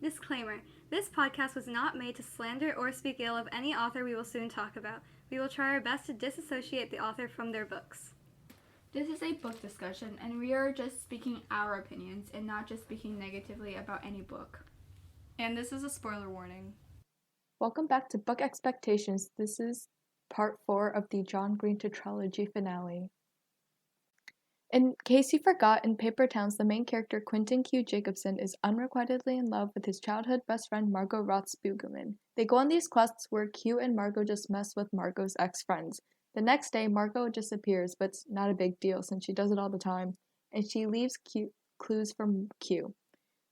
Disclaimer: this podcast was not made to slander or speak ill of any author we will soon talk about. We will try our best to disassociate the author from their books. This is a book discussion, and we are just speaking our opinions and not just speaking negatively about any book. And this is a spoiler warning. Welcome back to Book Expectations. This is part 4 of the John Green tetralogy finale. In case you forgot, in Paper Towns, the main character, Quentin Q. Jacobson, is unrequitedly in love with his childhood best friend, Margot Roth-Spiegelman. They go on these quests where Q and Margot just mess with Margot's ex-friends. The next day, Margot disappears, but it's not a big deal since she does it all the time, and she leaves clues from Q.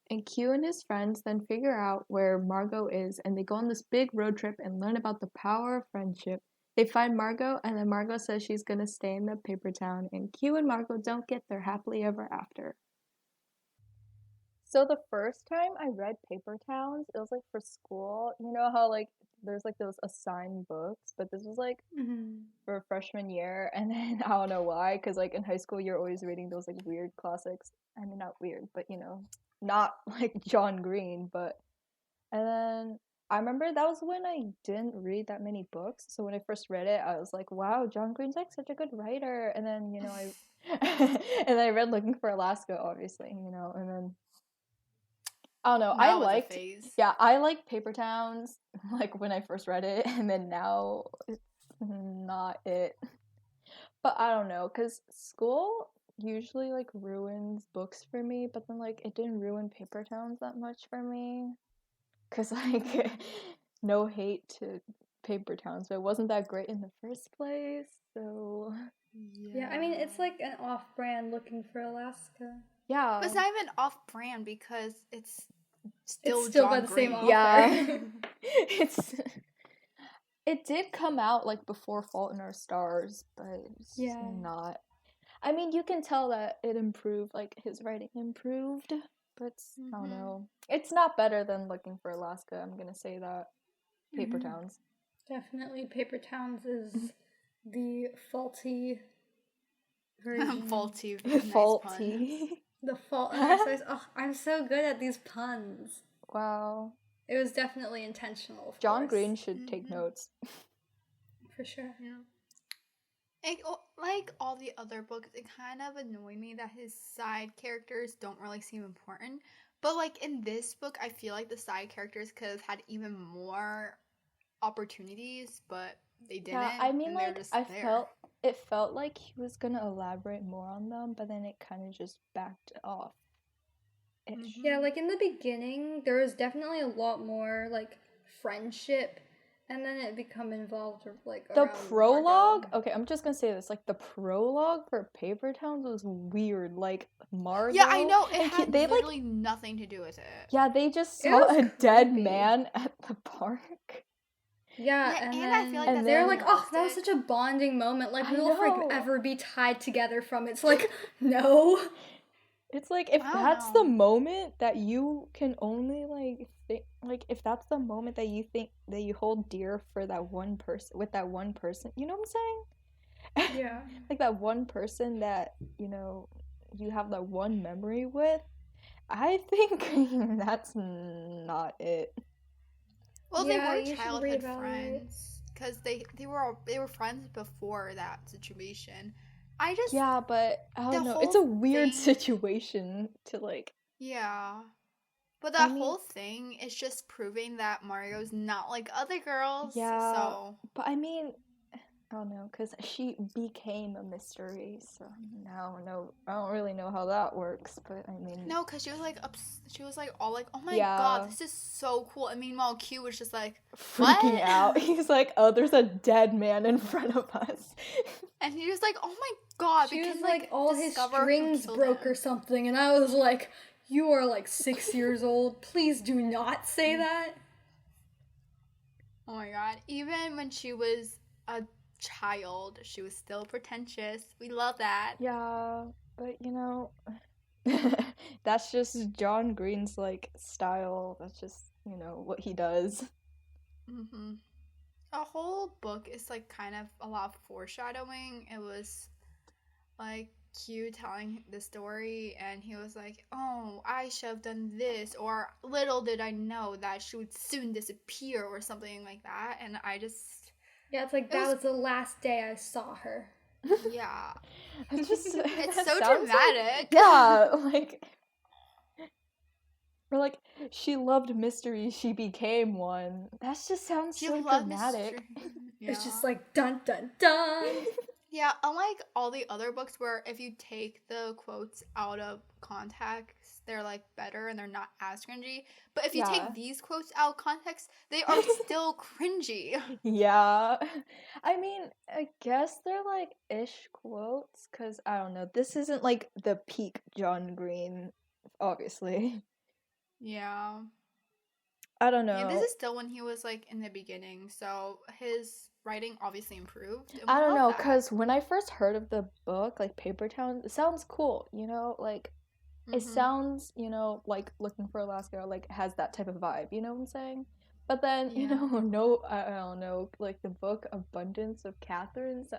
And Q and his friends then figure out where Margot is, and they go on this big road trip and learn about the power of friendship. They find Margot, and then Margot says she's gonna stay in the paper town, and Q and Margot don't get their happily ever after. So the first time I read Paper Towns, it was like for school. You know how like there's like those assigned books, but this was like for freshman year, and then I don't know why, because like in high school you're always reading those like weird classics. I mean, not weird, but not like John Green, but and then I remember that was when I didn't read that many books. So when I first read it, I was like, wow, John Green's like such a good writer. And then, I and then I read Looking for Alaska, obviously, and then I don't know. That was a phase. I like Paper Towns like when I first read it, and then now it's not it. But I don't know, cuz school usually like ruins books for me, but then like it didn't ruin Paper Towns that much for me. Cause like, no hate to Paper Towns, but it wasn't that great in the first place. So Yeah, I mean, it's like an off-brand Looking for Alaska. yeah, But it's not even off-brand because it's still by John the same Green. author. Yeah. It did come out like before Fault in Our Stars, but it's not. I mean, you can tell that it improved, like his writing improved, but I don't know. It's not better than Looking for Alaska. I'm gonna say that. Paper Towns. Definitely, Paper Towns is the faulty version. Faulty. Faulty. The fault exercise. Oh, I'm so good at these puns. Wow. It was definitely intentional. Of John course. Green should take notes. For sure. Yeah. Like all the other books, it kind of annoyed me that his side characters don't really seem important. But like in this book, I feel like the side characters could have had even more opportunities, but they didn't. Yeah, I mean, and like, just it felt like he was gonna elaborate more on them, but then it kind of just backed off. Yeah, like in the beginning, there was definitely a lot more like friendship, and then it become involved with like The around prologue. Margot. Okay, I'm just gonna say this. Like the prologue for Paper Towns was weird. Like Margot. Yeah, I know. It and had they literally nothing to do with it. Yeah, they just It saw was a dead creepy. man at the park. Yeah, Yeah, and and then I feel like that's they're what like, oh, that was caused such a bonding moment. Like, I we will know. forever be tied together from it. It's like, no. It's like if I don't that's know. the moment that you can only like think, like if that's the moment that you think that you hold dear for that one person with that one person, you know what I'm saying? Yeah. Like that one person that you have that one memory with. I think that's not it. Well, Yeah, they you were should childhood reevaluate. friends because they were friends before that situation. Yeah, but I don't the know. It's a whole weird thing- situation to like. Yeah. But I that mean- whole thing is just proving that Mario's not like other girls. Yeah, So but I mean, I don't know, because she became a mystery, so now I don't really know how that works, but I mean, no, because she was like she was like all like, oh my Yeah. god, this is so cool. And meanwhile, Q was just like freaking what? out. He's like, oh, there's a dead man in front of us. And he was like, oh my god, She we was can like, all his discover who strings killed broke him. or something. And I was like, you are like 6 years old. Please do not say that. Oh my god. Even when she was a child, she was still pretentious. We love that. Yeah, but that's just John Green's like style. That's just, what he does. Mm-hmm. The whole book is like kind of a lot of foreshadowing. It was like Q telling the story, and he was like, "Oh, I should have done this," or "Little did I know that she would soon disappear," or something like that. And I just, Yeah, it's like, that was the last day I saw her. yeah, It's just it's that so sounds dramatic. yeah, like or like she loved mystery, she became one. That just sounds She so loved dramatic. mystery. It's just like, dun dun dun. Yeah, unlike all the other books where if you take the quotes out of context, they're like better and they're not as cringy. But if you Yeah. take these quotes out of context, they are still cringy. Yeah. I mean, I guess they're like ish quotes cuz I don't know. This isn't like the peak John Green, obviously. Yeah. I don't know. Yeah, this is still when he was like in the beginning, so his writing obviously improved. And we I don't love know, that. because when I first heard of the book, like Paper Town, it sounds cool, you know? Like, it Mhm. sounds, you know, like Looking for Alaska, like, has that type of vibe, you know what I'm saying? But then, you Yeah. know, no, I don't know, like the book Abundance of Catherines,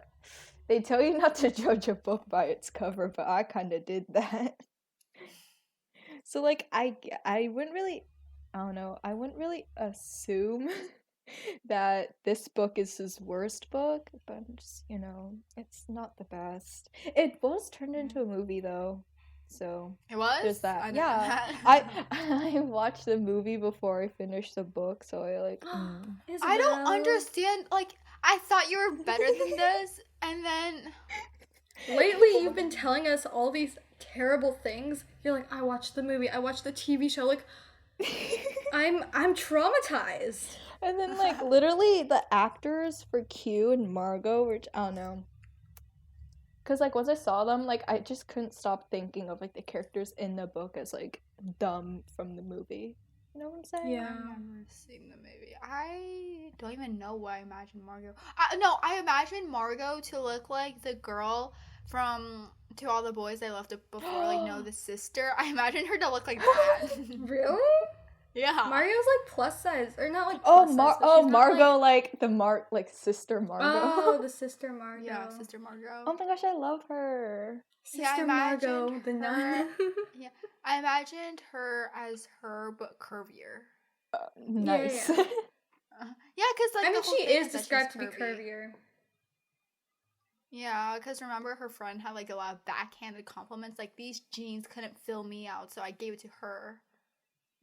they tell you not to judge a book by its cover, but I kind of did that. So, like, I wouldn't really, I don't know, I wouldn't really assume that this book is his worst book, but I'm just, you know, it's not the best. It was turned into a movie though, so It was? there's that. I didn't Yeah, know that. I watched the movie before I finished the book, so I like. I don't Isabel. understand. Like, I thought you were better than this, and then Lately, you've been telling us all these terrible things. You're like, I watched the movie, I watched the TV show. Like, I'm traumatized. And then like literally the actors for Q and Margot, which I don't know. Cause like once I saw them, like I just couldn't stop thinking of like the characters in the book as like dumb from the movie. You know what I'm saying? Yeah. I've never seen the movie. I don't even know what I imagined Margot. I imagined Margot to look like the girl from To All the Boys I Loved Before, like, no, the sister. I imagined her to look like that. Really? Yeah. Mario's like plus size, or not like plus size, but she's not, Margot, like the like sister Margot. Oh, the sister Margot. Yeah, Sister Margot. Oh my gosh, I love her. Sister Yeah, I Margot, imagined the nun. Yeah, I imagined her as her, but curvier. Nice. Yeah. Yeah, because like I mean, the whole she thing is that she's described to be curvier. Yeah, because remember her friend had like a lot of backhanded compliments, like these jeans couldn't fill me out, so I gave it to her,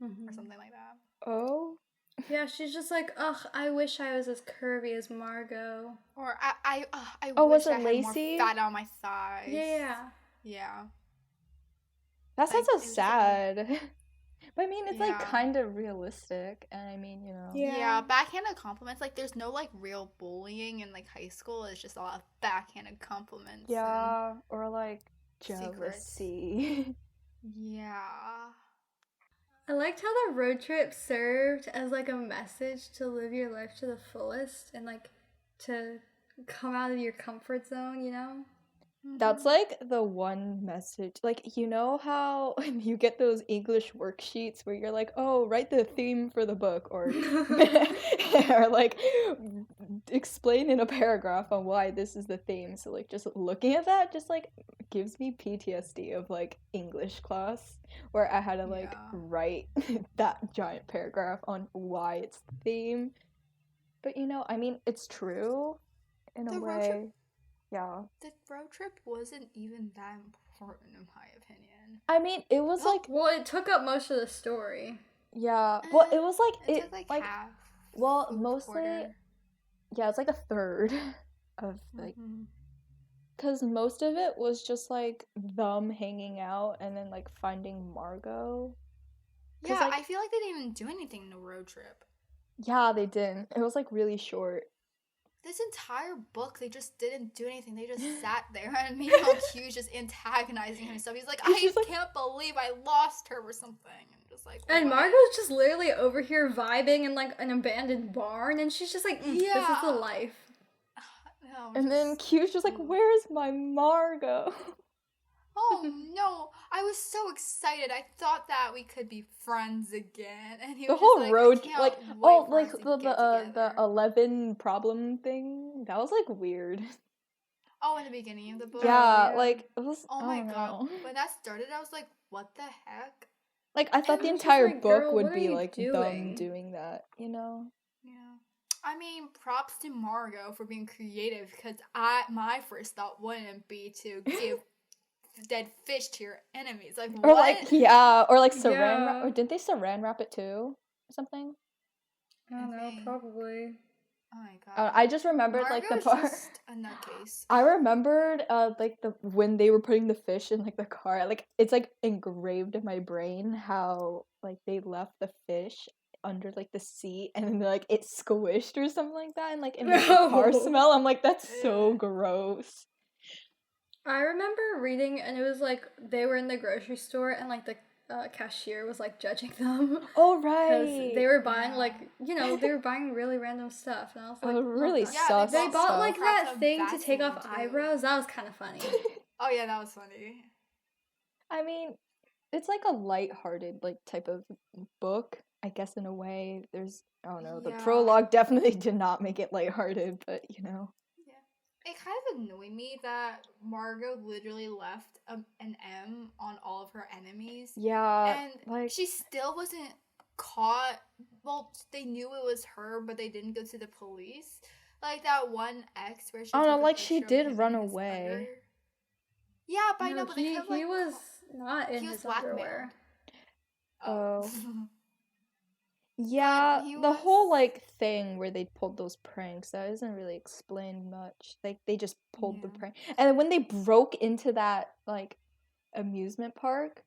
or something like that. Oh. Yeah, she's just like, ugh, I wish I was as curvy as Margot. Or I Oh, wish was it I had Lacey? more fat on my thighs. Yeah. Yeah. That sounds Like, so it was sad. But I mean, it's like Yeah. kind of realistic, and I mean, you know. Yeah, backhanded compliments. Like, there's no like real bullying in like high school. It's just a lot of backhanded compliments. and- Yeah, or like Secrets. jealousy. yeah. I liked how the road trip served as like a message to live your life to the fullest and like to come out of your comfort zone, you know? That's like the one message. Like, you know how you get those English worksheets where you're like, oh, write the theme for the book, or or like explain in a paragraph on why this is the theme. So like just looking at that just like gives me PTSD of like English class where I had to like Yeah. write that giant paragraph on why it's the theme. But you know, I mean, it's true in a The road trip- way. Yeah. The road trip wasn't even that important in my opinion. I mean, it was Well, like, Well, it took up most of the story. yeah. Well, it was like It took like half. well, a mostly, quarter. yeah, it's like a third of like, Mhm. because most of it was just like them hanging out and then like finding Margot. 'Cause, Yeah, like- I feel like they didn't even do anything in the road trip. Yeah, they didn't. It was like really short. This entire book, they just didn't do anything. They just sat there, and meanwhile, Q's just antagonizing himself. He's like, He's I just like- can't believe I lost her or something. And just like, And what? Margot's just literally over here vibing in like an abandoned barn, and she's just like, this is Yeah. the life. No, And then just- Q's just like, where's my Margot? Oh no! I was so excited. I thought that we could be friends again, and he The was whole just road, I can't like, wait oh, for like us to the get together." 11 problem thing. That was like weird. Oh, in the beginning of the book. Yeah, yeah. like it was. Oh I my don't god. know. When that started, I was like, what the heck? Like I thought I the was just entire like, book girl, would what are be you like them doing? doing that, you know? Yeah. I mean, props to Margot for being creative because my first thought wouldn't be to give dead fish to your enemies. Like Or what? like yeah, or like saran wrap, Yeah. or didn't they saran wrap it too, or something? I don't know, think- probably. Oh my god. I just remembered like the Margot's part. just a nutcase. I remembered like the when they were putting the fish in like the car, like it's like engraved in my brain how like they left the fish under like the seat and then like it squished or something like that and like it made the car No. smell. I'm like that's so Ugh. gross. I remember reading, and it was like they were in the grocery store, and like the cashier was like judging them Oh because right. they were buying Yeah. like they were buying really random stuff, and I was like, Oh, really "Love that." Yeah, sus they They bought bought stuff. like Crap that ton thing to take off Vaseline, too. eyebrows. That was kind of funny. Oh yeah, that was funny. I mean, it's like a light-hearted like type of book, I guess in a way. There's I don't know, the Yeah. prologue definitely did not make it lighthearted, but you know. It kind of annoyed me that Margot literally left an M on all of her enemies. Yeah, And like she still wasn't caught. Well, they knew it was her, but they didn't go to the police. Like that one ex where she I don't know, took a like, she picture of did him run in his away. under. Yeah, but I No, know, but they he kind of like was not in he was his blackmailed. underwear. Oh. yeah, he the whole was- like thing where they pulled those pranks, that isn't really explained much. Like they just pulled the Yeah. prank. And then when they broke into that like amusement park,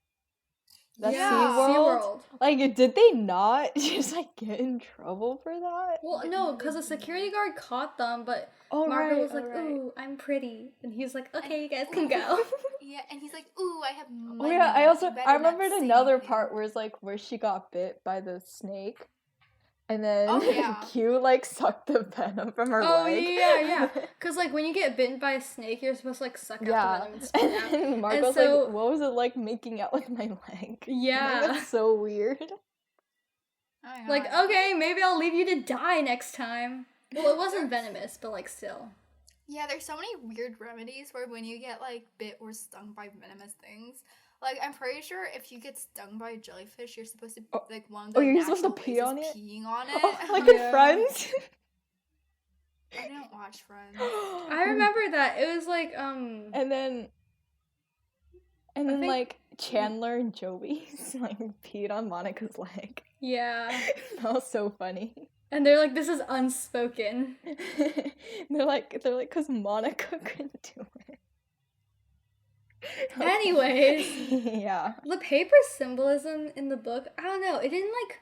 that Yeah. SeaWorld, like did they not just like get in trouble for that? Well, no, because a security guard caught them, but Oh Margaret right, was like, right. "Ooh, I'm pretty," and he was like, "Okay, you guys ooh. can go." Yeah, and he's like, "Ooh, I have Oh money. yeah, I you also better I not remembered say another anything." part where it's like where she got bit by the snake, and then Oh, yeah. Q like sucked the venom from her Oh leg. yeah. Because like when you get bitten by a snake, you're supposed to like suck out the Yeah, venom and spit it out. and Marco's so- like, "What was it like making out with my leg?" I'm like, Yeah. that's so weird. Oh my Like, God. okay, maybe I'll leave you to die next time. Well, it wasn't venomous, but like still. Yeah, there's so many weird remedies where when you get like bit or stung by venomous things, like I'm pretty sure if you get stung by a jellyfish, you're supposed to Oh. like one of the Oh, you're supposed to natural pee ways on is it? peeing on it. Oh, like Yeah. in Friends. I didn't watch Friends. I remember that. It was like And then I think- like Chandler and Joey like peed on Monica's leg. yeah. That was so funny. And they're like, this is unspoken. they're like, because Monica couldn't do it. Anyways. yeah. The paper symbolism in the book, I don't know, it didn't like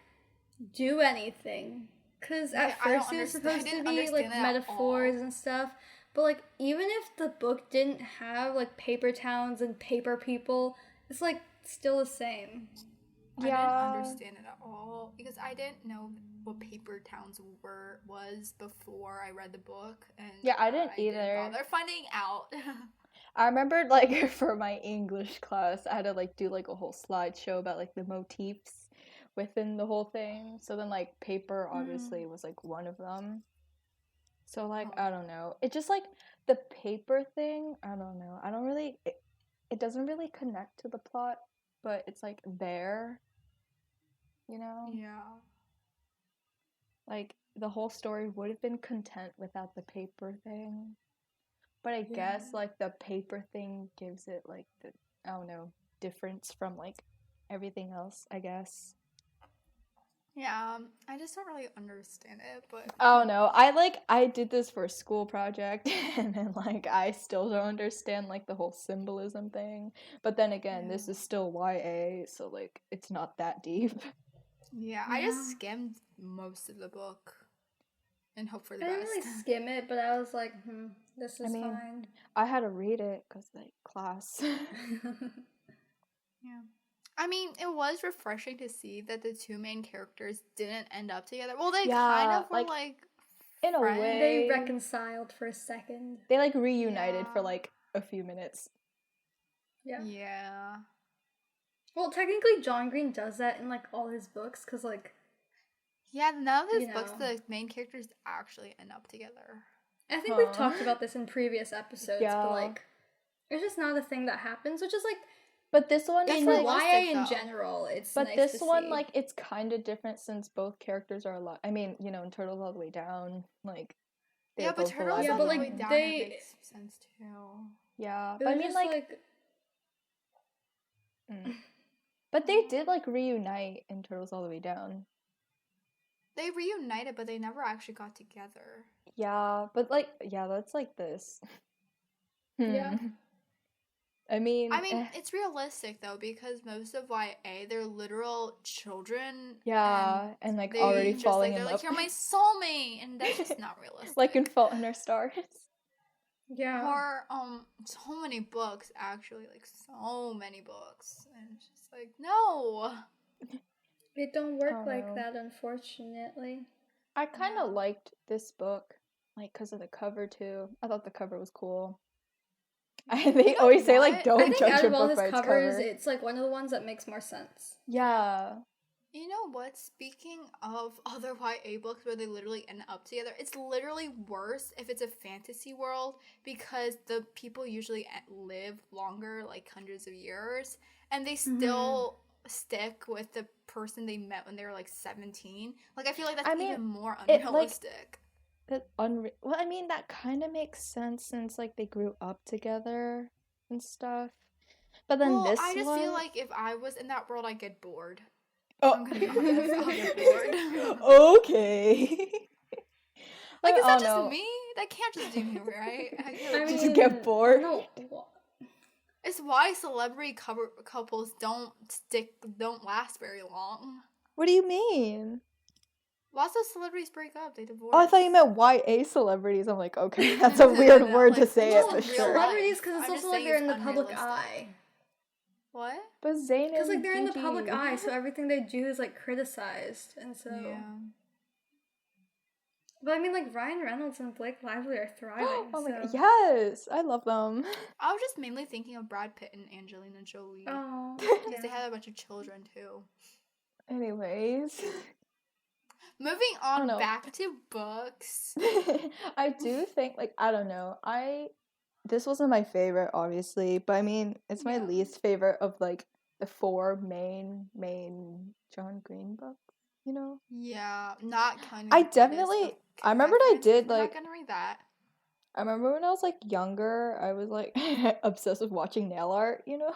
do anything. Cause Yeah, at I don't first it was underst- I supposed to didn't be like understand it at metaphors all. and stuff. But like even if the book didn't have like paper towns and paper people, it's like still the same. I didn't Yeah. understand it at all because I didn't know what paper towns was before I read the book, and Yeah, I didn't either. bother finding out. I remembered like for my English class, I had to like do like a whole slideshow about like the motifs within the whole thing. So then like paper obviously was like one of them. So like I don't know. It just like the paper thing, I don't know. I don't really it doesn't really connect to the plot, but it's like there. You know? Yeah. Like the whole story would have been content without the paper thing. But I guess Yeah. like the paper thing gives it like the I don't know, difference from like everything else, I guess. Yeah, I just don't really understand it, but I don't know. I did this for a school project and then like I still don't understand like the whole symbolism thing. But then again, this Yeah. is still YA, so like it's not that deep. yeah, I just Yeah. skimmed most of the book and hope for I the didn't best. really skim it, but I was like, this is mean, fine. I had to read it cuz like class. Yeah. I mean, it was refreshing to see that the two main characters didn't end up together. Well, they kind Yeah, of were like, like in a friends. way. They reconciled for a second. They like reunited for Yeah. like a few minutes. Yeah. Yeah. Well, technically, John Green does that in like all his books, cause like Yeah, none of his You books, know. the main characters actually end up together. I think we've talked about this in previous episodes, Yeah. but like, it's just not a thing that happens, which is like, But this one That's is in like, realistic, YA in though. general, it's but nice this to one see. like it's kind of different since both characters are alive. I mean, you know, in Turtles All the Way Down, like they're Yeah, but both Turtles alive. Yeah, All but, the like, Way Down, they- it makes sense too. Yeah, It but I was mean, just like, but they did like reunite in Turtles All the Way Down. They reunited, but they never actually got together. Yeah, but like, yeah, that's like this. Yeah. I mean, eh, it's realistic though because most of YA they're literal children. yeah, and like they already just, falling they're in like, love, "You're my soulmate," and that's just not realistic. like in Fault in Our Stars. yeah. Or so many books actually, like so many books, and it's just like no. It don't work Oh, like no. that, unfortunately. I kind Yeah. of liked this book, like, because of the cover too. I thought the cover was cool. They know always say what? like, I don't I think judge out a of all book his by its covers, cover. it's like one of the ones that makes more sense. Yeah. You know what? Speaking of other YA books where they literally end up together, it's literally worse if it's a fantasy world because the people usually live longer, like hundreds of years, and they still stick with the person they met when they were like 17. Like, I feel like that's I mean, even more it, like, unrealistic. Well, I mean, that kind of makes sense since like they grew up together and stuff. But then Well, this I just one, feel like if I was in that world, I'd get bored. oh, I'm gonna be honest, I'll get bored. okay. Like, is Oh, that just no. me? That can't just be me, right? I feel I like Just mean, get bored. No, it's why celebrity couples don't last very long. What do you mean? Lots of celebrities break up, they divorce. Oh, I thought you meant YA celebrities. I'm like, okay, that's a weird No, word to like, say just it in for real sure. life. celebrities, because it's I'm just also like saying they're it's in the public unrealistic. eye. What? But Zayn Because like and they're in the public Gigi. eye, so everything they do is like criticized, and so. Yeah. But I mean, like Ryan Reynolds and Blake Lively are thriving. Oh my god, so- yes, I love them. I was just mainly thinking of Brad Pitt and Angelina Jolie. Oh. Because they had a bunch of children too. Anyways, Moving don't on know. back to books. I do think like I don't know. This wasn't my favorite, obviously, but I mean it's my Yeah. least favorite of like the four main John Green books. You know. Yeah, not counting. I the Goddess definitely- of I remembered I Catherine. did, We're like- not gonna read that. I remember when I was like younger, I was like obsessed with watching nail art, you know?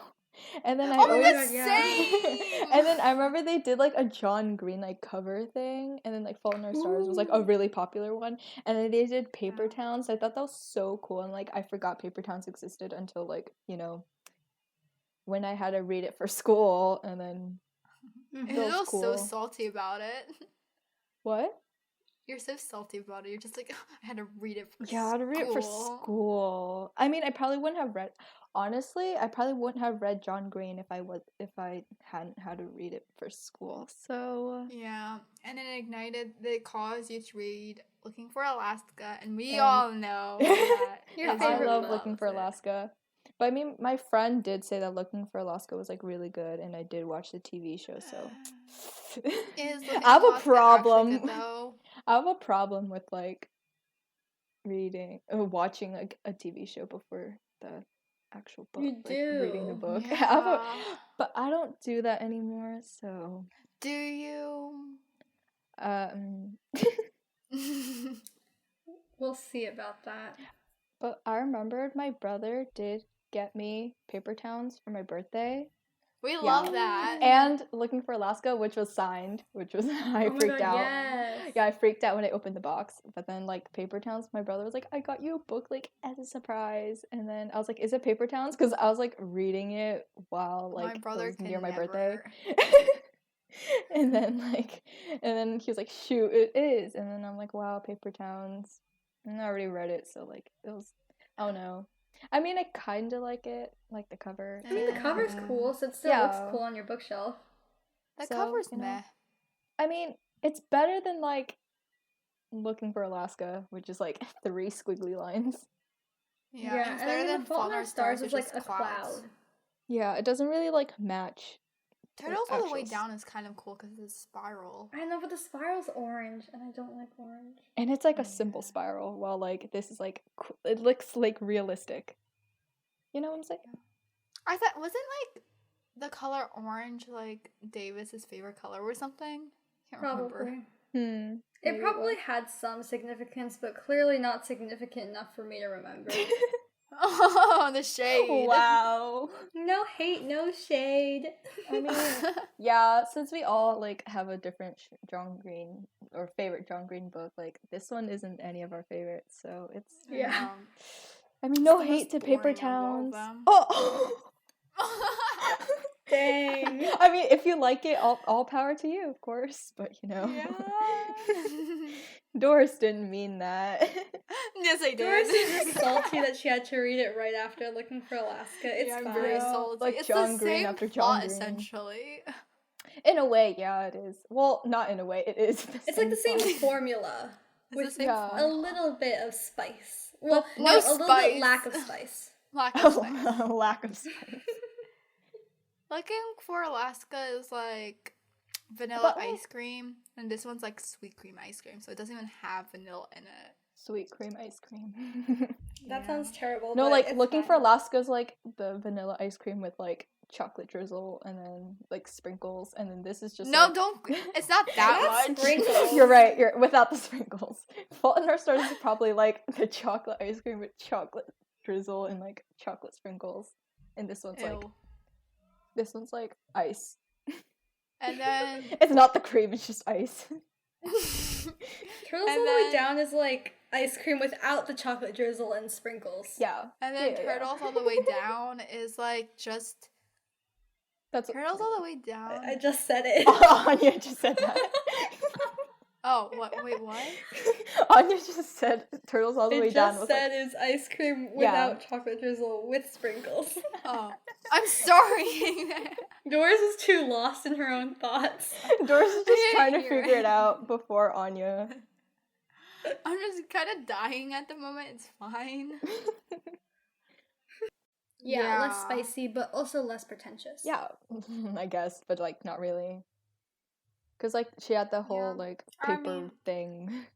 And then I Oh my always god, yeah. same! and then I remember they did like a John Green like cover thing, and then like Fault in Our Stars was like a Ooh. really popular one, and then they did Paper Yeah. Towns. I thought that was so cool, and like I forgot Paper Towns existed until like, you know, when I had to read it for school, and then Mhm. You're was so cool. salty about it. what? You're so salty about it. You're just like, I had to read it for Yeah, I had to read it for school. I mean, I probably wouldn't have read. Honestly, I probably wouldn't have read John Green if I hadn't had to read it for school. So Yeah, and then Ignited, they caused you to read Looking for Alaska, and we And- all know that Your is I favorite love book. Looking for Alaska. But I mean, my friend did say that Looking for Alaska was like really good, and I did watch the TV show. So Is I have a Alaska actually problem. good, though? I have a problem with like reading or watching like a TV show before the actual book. You like, reading the do. book. Yeah. But I don't do that anymore. So Do you? um. We'll see about that. But I remembered my brother did get me Paper Towns for my birthday. We love that. And Looking for Alaska, which was signed, which was I Oh my freaked God, out. yes. Yeah, I freaked out when I opened the box. But then like Paper Towns, my brother was like, I got you a book like as a surprise. And then I was like, is it Paper Towns? Because I was like reading it while like My brother it was can near my never. birthday. and then he was like, shoot, it is. And then I'm like, wow, Paper Towns. And I already read it, so like it was, I don't know. I mean, I kind of like it, like the cover. I mean, the cover's cool, so it still Yeah. looks cool on your bookshelf. The So, cover's you know. meh. I mean, it's better than like Looking for Alaska, which is like 3 squiggly lines. Yeah, it's and better then than The Fault in Our Stars which is like is a clouds. cloud. Yeah, it doesn't really like match Turtles All the Way actuals. Down is kind of cool because it's a spiral. I know, but the spiral's orange, and I don't like orange. And it's like a simple spiral, while like this is like it looks like realistic. You know what I'm saying? I thought wasn't like the color orange like Davis's favorite color or something? Can't remember. Probably. Maybe It probably was. had some significance, but clearly not significant enough for me to remember. Oh, the shade. Wow. No hate, no shade. I mean, yeah, since we all like have a different John Green or favorite John Green book, like this one isn't any of our favorites, so it's Yeah. I mean, no It's the hate most to Paper boring of all of Towns. them. Oh. Dang. I mean, if you like it, all power to you, of course. But you know, Doris didn't mean that. Yes, I did. Doris is just salty that she had to read it right after Looking for Alaska. It's Yeah, I'm fine. very Yeah, salty. like It's John the Green same after plot, John Green. essentially. In a way, yeah, it is. Well, not in a way, it is. It's like the same plot. formula It's the with same yeah. a plot. little bit of spice. Well, no no, a little spice. bit lack of spice. Lack of spice. Lack of spice. Looking for Alaska is like vanilla But, like- ice cream, and this one's like sweet cream ice cream, so it doesn't even have vanilla in it. Sweet cream ice cream. That Yeah. sounds terrible. No, but like it's Looking for fine. Alaska's like the vanilla ice cream with like chocolate drizzle and then like sprinkles, and then this is just No, like... don't. It's not that Not much. sprinkles. You're right. You're without the sprinkles. Fault in Our Stars is probably like the chocolate ice cream with chocolate drizzle and like chocolate sprinkles, and this one's like ice. And then It's not the cream. It's just ice. Turtles And All the Way then- Down is like ice cream without the chocolate drizzle and sprinkles. Yeah. and then Yeah. Turtles All the Way Down is like just That's Turtles All the Way Down. I just said it. Anya just said that. Oh, what? Wait, what? Anya just said Turtles All the Way It Down just was said like... is ice cream Yeah. without chocolate drizzle with sprinkles. Oh, I'm sorry. Doris is too lost in her own thoughts. Doris is just I trying to hear figure it. it out before Anya. I'm just kind of dying at the moment. It's fine. Yeah, less Yeah. spicy, but also less pretentious. Yeah, I guess, but like not really. Cause like she had the whole Yeah. like I paper mean- thing.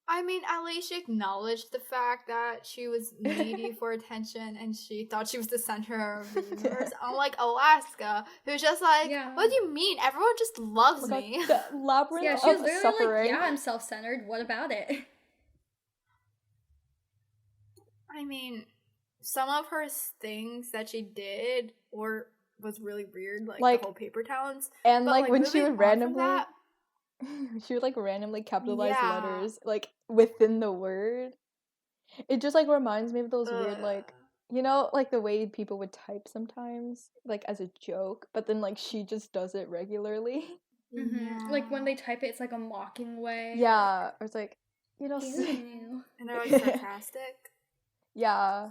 I mean, at least she acknowledged the fact that she was needy for attention and she thought she was the center of the universe. Unlike Alaska, who's just like, Yeah. what do you mean? Everyone just loves Like, me. the labyrinth Yeah, she was of literally suffering. like, yeah, I'm self-centered. What about it? I mean, some of her things that she did or was really weird, like the whole paper towns. And But, like when she moving would on from randomly, that- she would like randomly capitalize Yeah. letters like within the word. It just like reminds me of those weird like, you know, like the way people would type sometimes, like as a joke, but then like she just does it regularly. Like when they type it, it's like a mocking way. Yeah, or it's like, you know, Ew. And they're like sarcastic. yeah.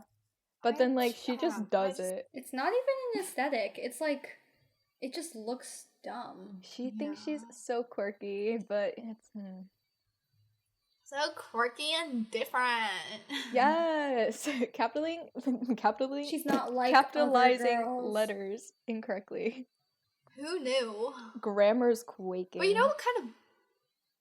But then like she Yeah, just but I does just- it. It's not even an aesthetic. It's like, it just looks dumb. She thinks she's Yeah. so quirky, but it's So quirky and different. yes, capitalizing. She's not like capitalizing other girls. letters incorrectly. Who knew? Grammar's quaking. But you know what kind of...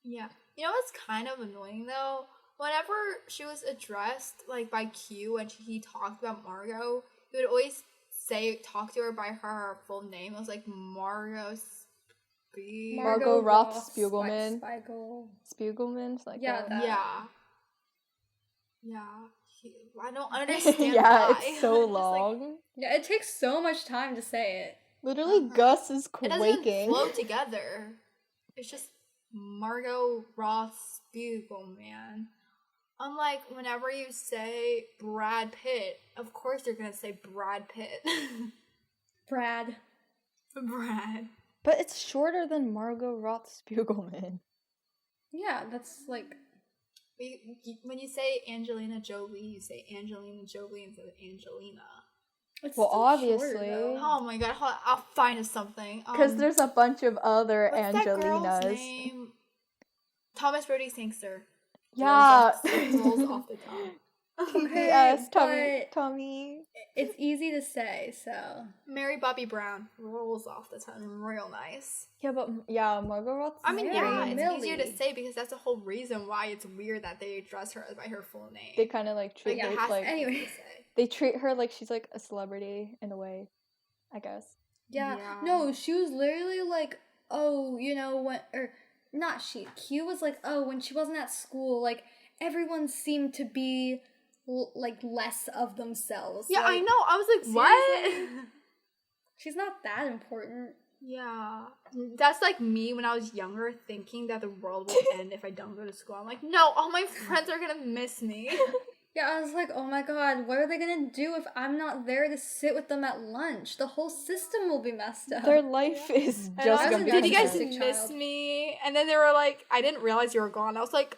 Yeah. You know what's kind of annoying, though? Whenever she was addressed, like, by Q and he talked about Margot, he would always talk to her by her full name. It was like Margot Margot Roth Spiegelman. Spiegel. Spiegelman, like Yeah, that. that- Yeah. Yeah. I don't understand yeah, why. it's so Just, like, long. Yeah, it takes so much time to say it. Literally, Gus is it doesn't even quaking. flow together. It's just Margot Roth Spiegelman. Unlike whenever you say Brad Pitt, of course you're gonna say Brad Pitt. Brad. Brad. But it's shorter than Margot Roth Spiegelman. Yeah, that's like, When you say Angelina Jolie, you say Angelina Jolie instead of Angelina. it's Well, still obviously. shorter, though. Oh my god, hold on, I'll find us something. Because there's a bunch of other what's that girl's Angelinas. name? Thomas Brody Sangster. Yeah. Rolls off the tongue. Okay, Yes, but Tommy. it's easy to say, so. Mary Bobby Brown rolls off the tongue real nice. Yeah, but yeah, Margot Roth's I mean, Mary yeah, it's easier to Millie. say because that's the whole reason why it's weird that they address her by her full name. they kind of like treat Like, her it has like to be easy anyway. to say. they treat her like she's like a celebrity in a way, I guess. Yeah. Yeah. No, she was literally like, oh, you know, when, or not she, Q was like, oh, when she wasn't at school, like, everyone seemed to be, like, less of themselves. Yeah, I Like, know. I was like, what? seriously? She's not that important. Yeah. That's like me when I was younger thinking that the world will end if I don't go to school. I'm like, no, all my friends are gonna miss me. Yeah, I was like, oh my god, what are they gonna do if I'm not there to sit with them at lunch? The whole system will be messed up. Their life is And I just was gonna like, be did you guys fantastic miss child. me? And then they were like, I didn't realize you were gone. I was like,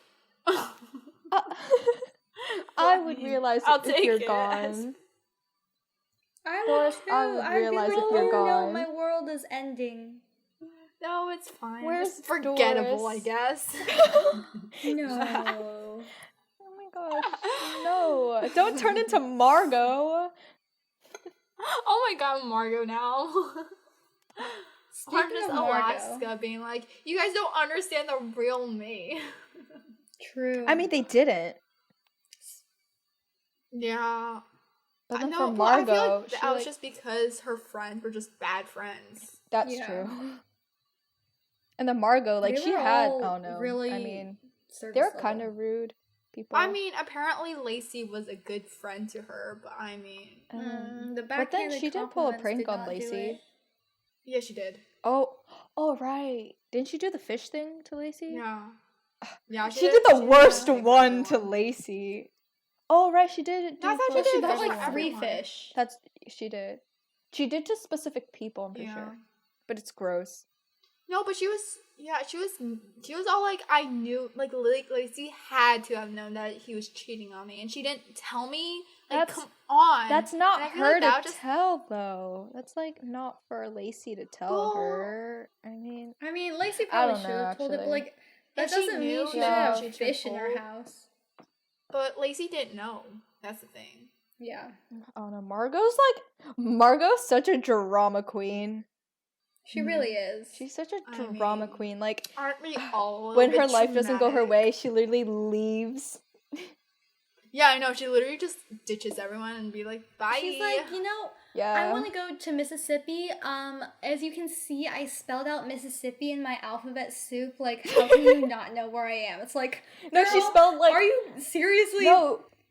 I would realize I'll if take you're it. gone. I Doris, would too. I would I'd be realize like, if you're oh no, gone. my world is ending. no, it's fine. Where's Just forgettable, Doris? I guess. No. Oh my gosh, no! Don't turn into Margot. Oh my god, Margot now. Or Speaking just of Margot. Alaska being like, you guys don't understand the real me. True. I mean, they didn't. Yeah. But then No, for well, I feel Margot, like she, that was like- just because her friends were just bad friends. that's Yeah. true. And then Margot, like They she were had, all oh no, really I mean, Service they were level. kind of rude people. I mean, apparently Lacey was a good friend to her, but I mean, The but then backhanded she did pull a compliments prank did on not do Lacey. it. yeah, she did. Oh right. Didn't she do the fish thing to Lacey? Yeah. Yeah, She did the worst everything one to everyone. Lacey. Oh right, she did. No, I do thought for- she did She it got for like 3 everyone. fish. That's she did. She did to specific people, I'm pretty Yeah. sure. But it's gross. No, but she was all like, I knew, like Lacey had to have known that he was cheating on me, and she didn't tell me. Like, That's- come on. That's not And I feel her like that to was just- tell though. That's like not for Lacey to tell Well, her. I mean, I mean, Lacey I probably don't should know, have told it, but actually. like that If she doesn't mean knew, she should yeah, have she should've fish in her told. house. But Lacey didn't know. That's the thing. Yeah. oh no, Margot's such a drama queen. She really is. She's such a I drama mean, queen. Like Aren't we all a little when her bit life doesn't go her traumatic? way, she literally leaves. Yeah, I know. She literally just ditches everyone and be like, bye. She's like, you know, Yeah. I want to go to Mississippi. As you can see, I spelled out Mississippi in my alphabet soup. Like, how can you not know where I am? It's like, No, she girl, spelled, like- Are you seriously?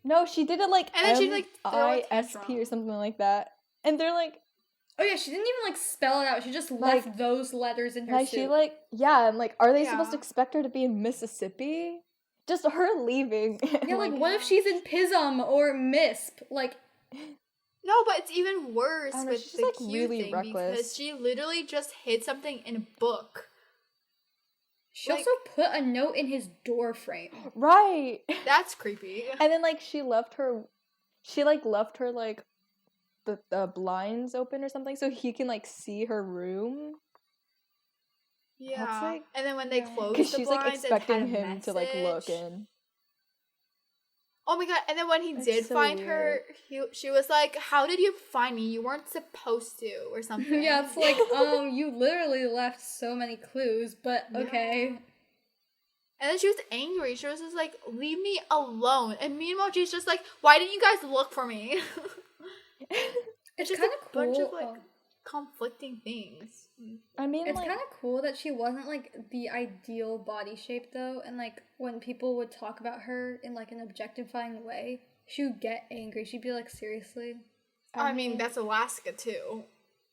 No, she did it like And then she'd, like, throw a MISP or tantrum. something like that. And they're like Oh yeah, she didn't even like spell it out. She just left those letters in her soup. she like yeah, and like are they supposed to Yeah. expect her to be in Mississippi? Just her leaving. Yeah, like what if she's in Pism or MISP? Like, No, but it's even worse I don't know, with she's, the like, Q really thing reckless. because she literally just hid something in a book. she Like- also put a note in his door frame. Right. That's creepy. And then like she left her like the blinds open or something so he can like see her room. Yeah. like- and then when they yeah. closed Because the she's like blinds, it had expecting a him to like look message. in. Oh my god! And then when he It's did so find her, she was like, "How did you find me? You weren't supposed to, or something." Yeah, it's like, you literally left so many clues, but okay. And then she was angry. She was just like, "Leave me alone." And meanwhile, she's just like, "Why didn't you guys look for me?" It's just kind a of cool. bunch of like conflicting things. I mean It's like kind of cool that she wasn't like the ideal body shape though, and like when people would talk about her in like an objectifying way, she would get angry. She'd be like, "Seriously?" I mean, that's Alaska too.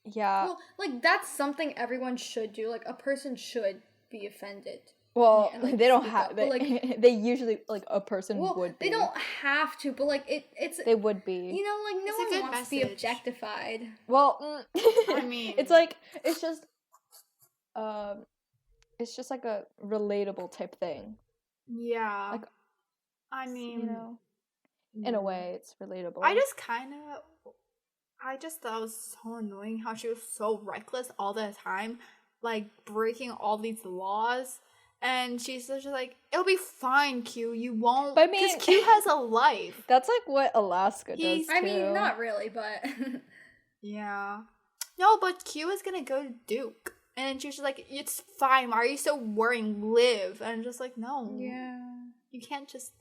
yeah. Well, like that's something everyone should do. Like a person should be offended. Well, and, like, they don't speak have up, they, but, like- they usually like a person Well, would be. they don't have to, but like it's They would be. you know like no It's a one good wants to be message. objectified. Well, I mean- it's like it's just like a relatable type thing. Yeah. Like, I mean, You know, in a way, it's relatable. I just thought it was so annoying how she was so reckless all the time, like breaking all these laws. And she's just like, it'll be fine, Q. You won't. But I because mean- Q has a life. That's like what Alaska does He's- too. I mean, not really, but Yeah. No, but Q is gonna go to Duke. And she's just like, it's fine. Why are you so worrying? Live. And I'm just like, no. yeah. You can't just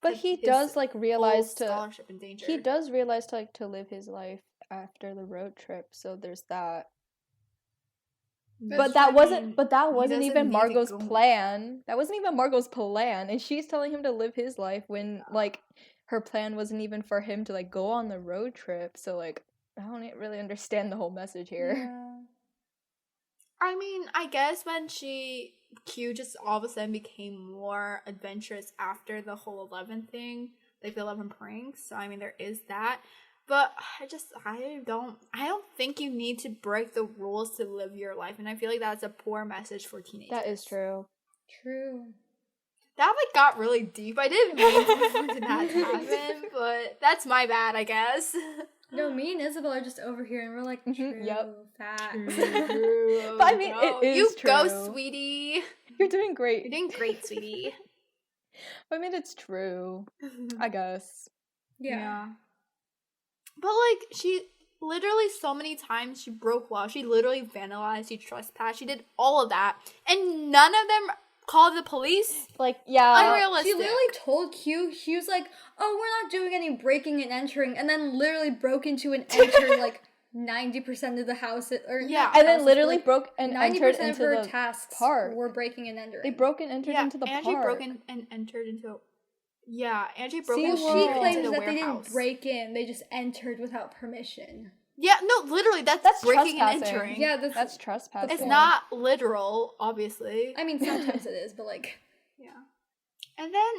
But put he his does like whole realize to scholarship in danger. he does realize to like to live his life after the road trip. So there's that. But that wasn't he even doesn't need to Margot's go. plan. That wasn't even Margot's plan, and she's telling him to live his life when like her plan wasn't even for him to like go on the road trip. So like I don't really understand the whole message here. I mean, I guess when Q just all of a sudden became more adventurous after the whole 11 thing, like the 11 pranks. So I mean, there is that. But I don't think you need to break the rules to live your life, and I feel like that's a poor message for teenagers. That is true. True. That like got really deep. I didn't mean for that to happen, but that's my bad, I guess. No, me and Isabel are just over here, and we're like, Mhm, true, yep. facts. But I mean, it is You go, true. sweetie. You're doing great. You're doing great, sweetie. I mean, it's true. I guess. Yeah. But like she literally so many times she broke law. She literally vandalized, she trespassed, she did all of that. And none of them called the police. Like, yeah. Unrealistic. She literally told Q, he was like, oh, we're not doing any breaking and entering, and then literally broke into and entered like 90% of the houses, or Yeah. not And then houses, literally like, broke and entered 90% of into her the tasks park. were breaking and entering. They broke and entered into the Angie park. broke in and entered into Angie broke See, and Well, Whoa. she entered claims into the that they warehouse. didn't break in, they just entered without permission. Yeah, no, literally That's breaking and trespassing. entering. Yeah, That's trespassing. It's not literal, obviously. I mean, sometimes it is, but like, Yeah. And then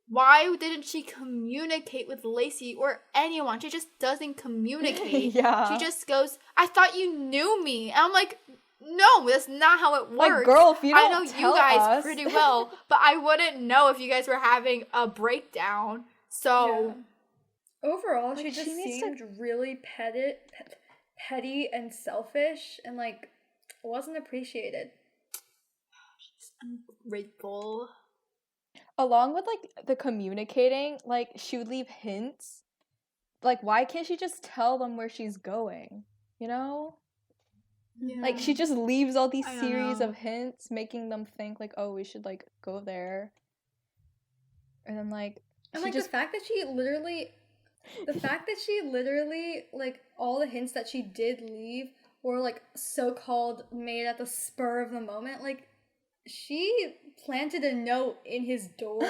why didn't she communicate with Lacey or anyone? She just doesn't communicate. Yeah. She just goes, I thought you knew me. And I'm like, no, that's not how it works. Like, girl, if you I don't know tell you guys us. pretty well, but I wouldn't know if you guys were having a breakdown. So, overall, Like, she she just needs to- seemed really petty and selfish, and like wasn't appreciated. ungrateful. Along with like the communicating, like she would leave hints. Like, why can't she just tell them where she's going? You know? Like she just leaves all these I don't series know. of hints, making them think like, oh, we should like go there. And then like And she like just the fact that she literally like all the hints that she did leave were like so-called made at the spur of the moment. Like she planted a note in his door.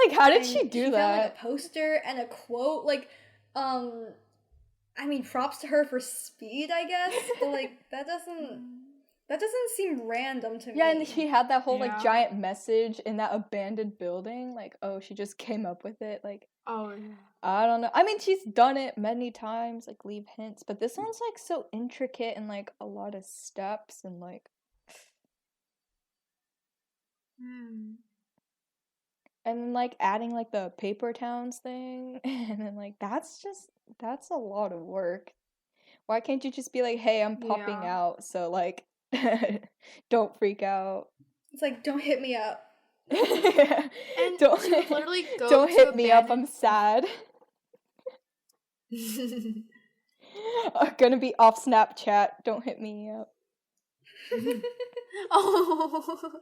like how did and she do found, like, that? a poster and a quote. Like, I mean, props to her for speed, I guess. But like that doesn't seem random to me. Yeah, and she had that whole like Yeah. giant message in that abandoned building. Like, oh, she just came up with it. Like, Oh, yeah. I don't know. I mean, she's done it many times, like leave hints, but this one's like so intricate and like a lot of steps and like and then like adding like the paper towns thing and then like that's a lot of work. Why can't you just be like, hey, I'm popping Yeah. out, so like don't freak out. It's like, don't hit me up. And don't she would literally go don't to hit me up, abandoned- I'm sad. Gonna be off Snapchat, don't hit me up. Oh.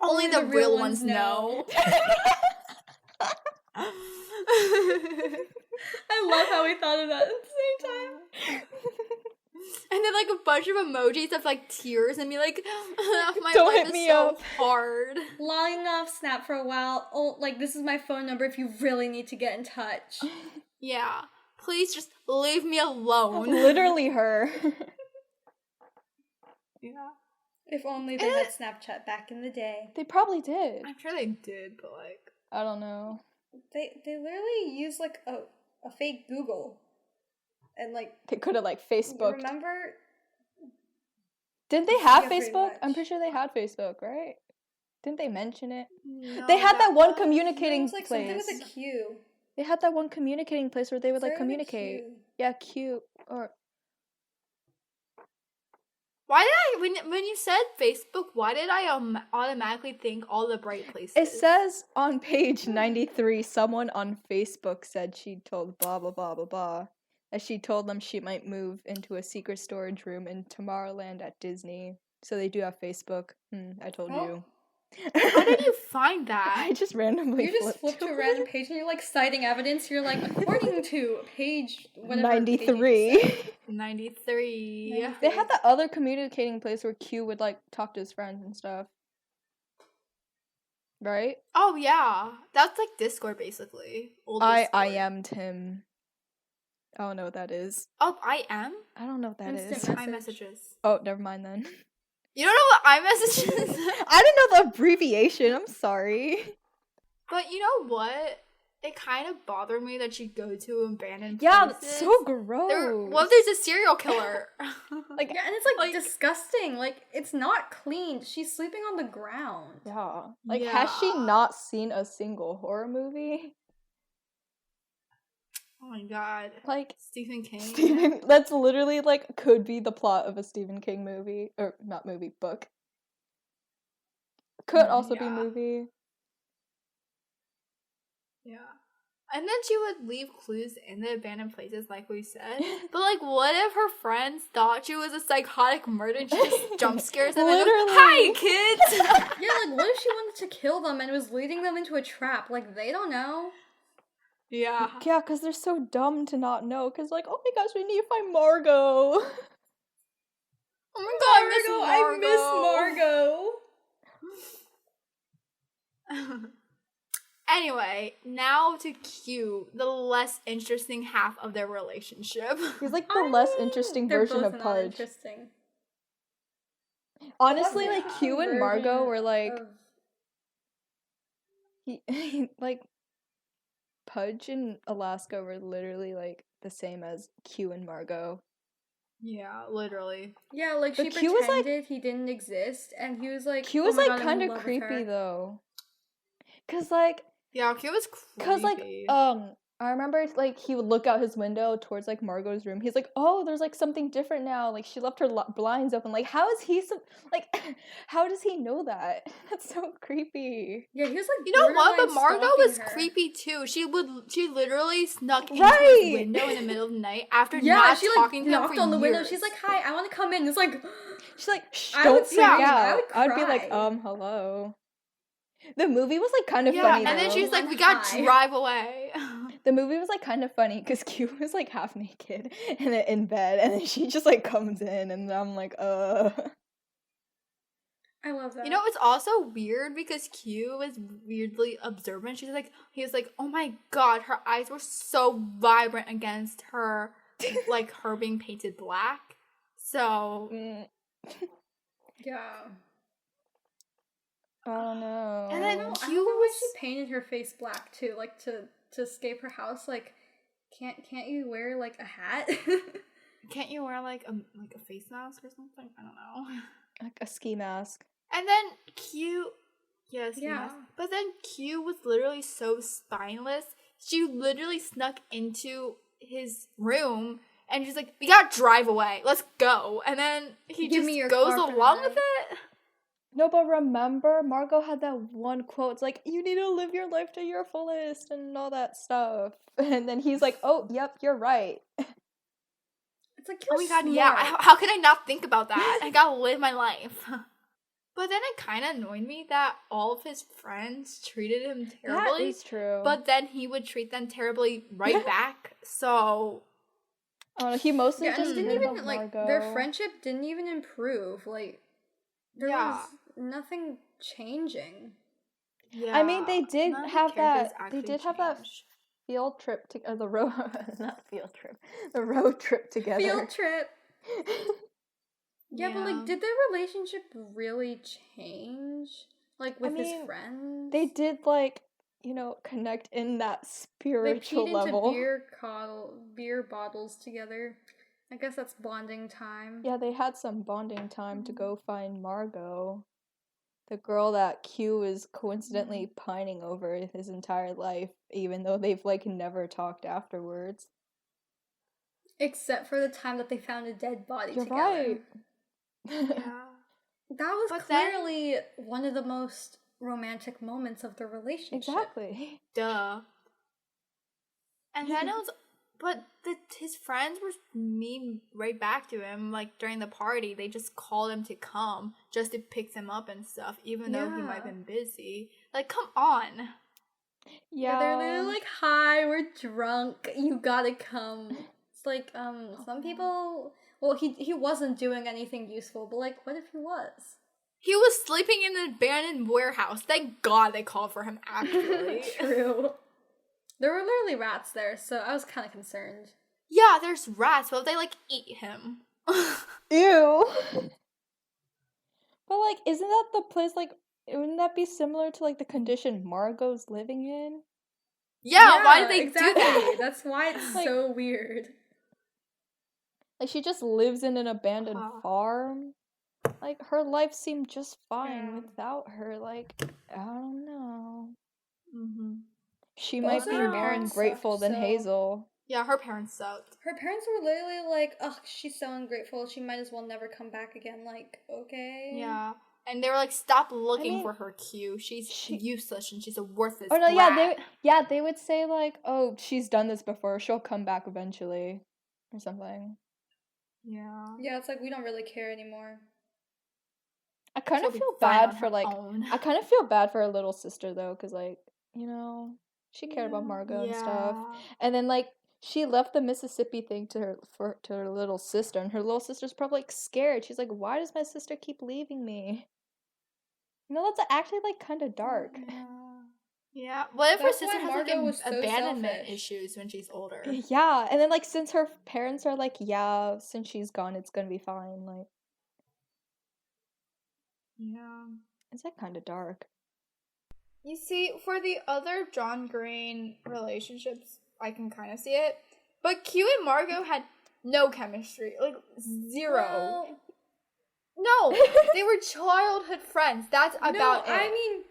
Only the real ones know. I love how we thought of that at the same time. And then like a bunch of emojis of like tears and be like, my Don't life hit is me so up. hard. Logging off Snap for a while. Oh, like, this is my phone number if you really need to get in touch. Yeah. Please just leave me alone. Literally her. Yeah. If only they had Snapchat back in the day. They probably did. I'm sure they did, but like I don't know. They literally used like a fake Google. And like, They could have like you Facebook. remember? Didn't they have Yeah, pretty Facebook? I'm much. pretty sure they had Facebook, right? Didn't they mention it? no, They had that one It communicating was like something place. with a Q. They had that one communicating place where they would like Started with a communicate. Q. Yeah, cute. Or Why did when you said Facebook, why did I automatically think all the bright places? It says on page 93, someone on Facebook said she told blah blah blah blah blah. That she told them she might move into a secret storage room in Tomorrowland at Disney. So they do have Facebook. I told you. How did you find that? I just randomly You just flipped to a random page and you're like citing evidence. You're like, according to page whatever. 93. 93. They had that other communicating place where Q would like talk to his friends and stuff. Right? Oh yeah, that's like Discord basically. Old I Discord. am Tim. I don't know what that is. Oh, I am. I don't know what that is. Instant iMessages. Oh, never mind then. You don't know what iMessage is? I didn't know the abbreviation. I'm sorry. But you know what? It kind of bothered me that she'd go to abandoned Yeah, places. that's so gross. What if there's a serial killer? Like, Yeah, and it's like disgusting. Like, it's not clean. She's sleeping on the ground. yeah. Like, has she not seen a single horror movie? Oh my god. Like, Stephen King. Stephen, that's literally like could be the plot of a Stephen King movie, or not movie, book. Could also be Yeah. movie. Yeah. And then she would leave clues in the abandoned places, like we said. But like, what if her friends thought she was a psychotic murderer and she just jump scares them? Literally. And goes, hi, kids. Yeah, like, what if she wanted to kill them and was leading them into a trap? Like, they don't know. Yeah. Yeah, because they're so dumb to not know. Because, like, oh my gosh, we need to find Margot. Oh my god, I miss Margot. Anyway, now to Q, the less interesting half of their relationship. He's like the less interesting They're version both of not Pudge. interesting. Honestly, Yeah. like, Q and Margot were like, Of- like, Pudge and Alaska were literally like the same as Q and Margot. Yeah, literally. Yeah, like, she But Q was, like- pretended he didn't exist, and he was like, Q oh was my like God, I'm in kind of love with creepy her. though. Cause like, Yeah, Q was creepy. cause like, I remember like he would look out his window towards like Margot's room. He's like, oh, there's like something different now. Like she left her blinds open. Like how is he like, how does he know that? That's so creepy. Yeah, he was like, You know what? But borderline Margot stalking was her. creepy too. She literally snuck into Right. his window in the middle of the night after Yeah, not she like talking to him knocked for on the window. years. She's like, "Hi, I want to come in." It's like, She's like, shh, I don't would freak scream, out. I would I'd be like, cry. hello. The movie was like kind of yeah, funny and then though. she's like, One we gotta high. drive away. The movie was like kind of funny because Q was like half naked and then in bed, and then she just like comes in, and I'm like, I love that. You know, it's also weird because Q is weirdly observant. He was like, oh my god, her eyes were so vibrant against her, like her being painted black. So yeah. I don't know. And I then don't know, I Q don't know why was- she painted her face black too, like to escape her house. Like, can't you wear like a hat? can't you wear like a face mask or something? I don't know. Like a ski mask. And then Q, yes, Yeah. yes. But then Q was literally so spineless. She literally snuck into his room and she's like, "We gotta drive away. Let's go." And then he Give just me your goes car for the along with night. it. No, but remember, Margot had that one quote. It's like, you need to live your life to your fullest and all that stuff. And then he's like, oh, yep, you're right. It's like, Oh you're my god, smart. yeah. How can I not think about that? I gotta live my life. But then it kind of annoyed me that all of his friends treated him That terribly. is true. But then he would treat them terribly right back. So he mostly Yeah, and just it didn't cared even about like Margot. their friendship didn't even improve. Like, there Yeah. was nothing changing. yeah. I mean, they did none of the have characters that. They actually did have that changed. field trip to the road, not field trip, the road trip together. Field trip. Yeah, but Yeah. like, did their relationship really change? Like with mean, his friends? They did like, connect in that They spiritual peed level. into beer bottles together. I guess that's bonding time. Yeah, they had some bonding time to go find Margot, the girl that Q is coincidentally pining over his entire life, even though they've like never talked afterwards. Except for the time that they found a dead body You're together. right. Yeah. That was But then- clearly one of the most romantic moments of the relationship. Exactly. Duh. And then it was, but his friends were mean right back to him. Like during the party, they just called him to come just to pick them up and stuff, even though he might have Yeah. been busy. Like, come on. Yeah, they're literally like, "Hi, we're drunk. You gotta come." It's like, some people. Well, he wasn't doing anything useful, but like, what if he was? He was sleeping in an abandoned warehouse. Thank God they called for him, actually. True. There were literally rats there, so I was kind of concerned. Yeah, there's rats, but if they, like, eat him. Ew. But like, isn't that the place? Like, wouldn't that be similar to like the condition Margot's living in? Yeah, why did they exactly. do that? That's why it's Like- so weird. Like, she just lives in an abandoned Uh-huh. farm. Like, her life seemed just fine Yeah. without her. Like, I don't know. Mm-hmm. She But might also be her more parents ungrateful sucked, than so- Hazel. Yeah, her parents sucked. Her parents were literally like, "Ugh, she's so ungrateful. She might as well never come back again." Like, okay. Yeah. And they were like, stop looking mean, for her, Q. She's she- useless and she's a worthless Oh no, brat. they would say like, "Oh, she's done this before. She'll come back eventually," or something. Yeah. Yeah, it's like we don't really care anymore. I kind She'll of be feel fine bad on for her like, own. I kind of feel bad for her little sister though, cause like, you know, she cared about Yeah. Margot and stuff, Yeah. and then like she left the Mississippi thing to her little sister, and her little sister's probably like scared. She's like, "Why does my sister keep leaving me?" You know, that's actually like kind of dark. Yeah. What if her That's sister why has like Margot was so abandonment selfish. issues when she's older? Yeah, and then like since her parents are like, "Yeah, since she's gone, it's gonna be fine." Like, Yeah. it's like kind of dark. You see, for the other John Green relationships, I can kind of see it. But Q and Margot had no chemistry. Like, zero. Well, No! They were childhood friends. That's about no, it. I mean,